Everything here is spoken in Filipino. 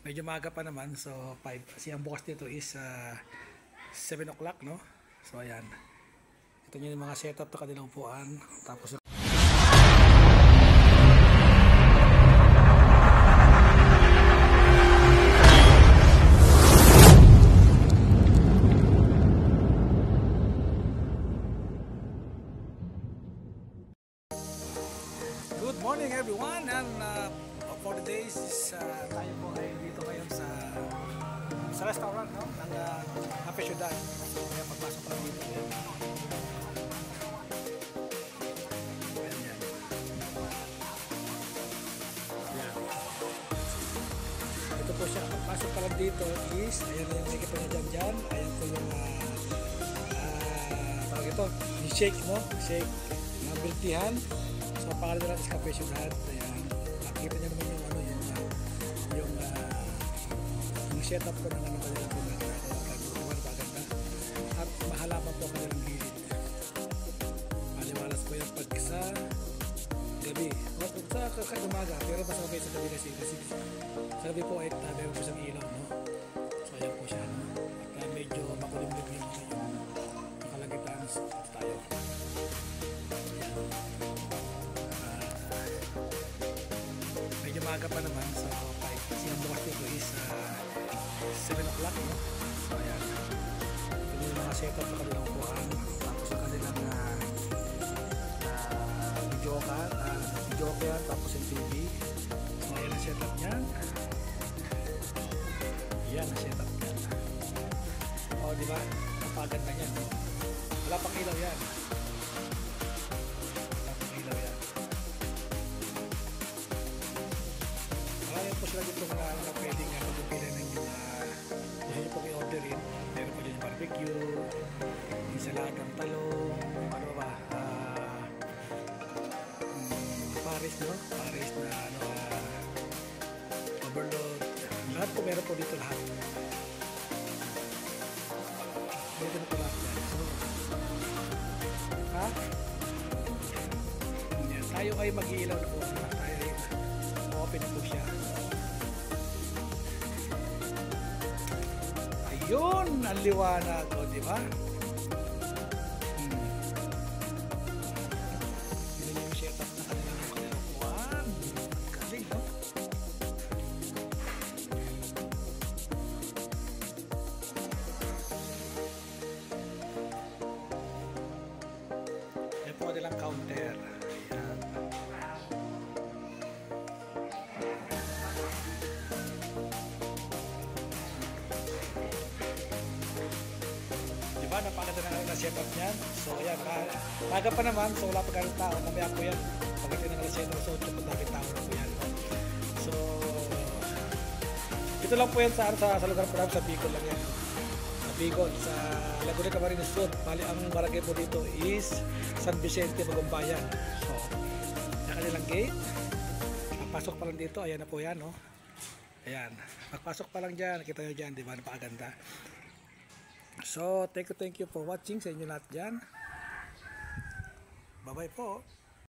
medyo maaga pa naman, so 5 kasi ang bukas dito is 7 o'clock, no? So ayan, ito nyo yung mga setup na kanilang upuan, tapos good morning everyone, and for the days is tayo po ay dito ngayon sa restaurant, no? Ng Happy Ciudad. Kaya pagpasok lang dito. Ayan, yan. Ayan. Ito po siya. Pagpasok pa lang dito is, ayan na yung nakikita nyo dyan. Ayan po yung tawag ito, yung shake, mo, shake na biltihan. So pangalan nila is Happy Ciudad. Ayan. Nakikita nyo naman yung yung setup ko ng ano kanila po na maganda. At mahalaman po kanilang gilid. Maliwalas po yung pag sa gabi. O sa umaga, pero mas okay sa gabi kasi sa gabi po ay meron po siyang ilaw, no? So ayan po siya, no? At medyo makulimlim yung nakalagitan tayo. Medyo maaga pa naman, so 5 kasi ang bukas dito is 7 o'clock, no? So ayan, ito yung mga setup na kanilang upuan, tapos yung kanilang video yan, tapos yung TV. So ayan ang setup nyan, yan ang setup nyan. O diba, napaganda nyan, no? Wala pang ilaw yan, po sila dito na pwedeng magpipili ng yung gusto nyo pong i-orderin. Meron po dyan yung barbecue, ensaladang talong, ano ba, Paris, no? Paris na overload. Lahat po meron po dito lahat. Meron po lahat yan. So, yan. Tayo ay mag-iilaw na po. Tayo ay open na po siya. Ayun, ang liwanag, o diba? Yun yung setup na kanilang upuan. Galing, no? Yan po nilang counter. Ayan. Napaganda na setup niyan. So ayan, maga pa naman, so wala pa ganun tao. Mamaya po yan, pagdating ng alas 7 o 8, pagdating tao na po yan. So ito lang po yan sa lugar po namin, sa Bicol lang yan. Sa Bicol, sa Laguna Camarines Sur. Bali, ang barangay po dito is San Vicente, Bagumbayan. So yung kanilang gate, pagpasok pa lang dito, ayan na po yan, no? Ayan, pagpasok pa lang dyan, nakita nyo dyan, di ba, napakaganda. So, thank you for watching sa inyo lahat dyan. Bye-bye po.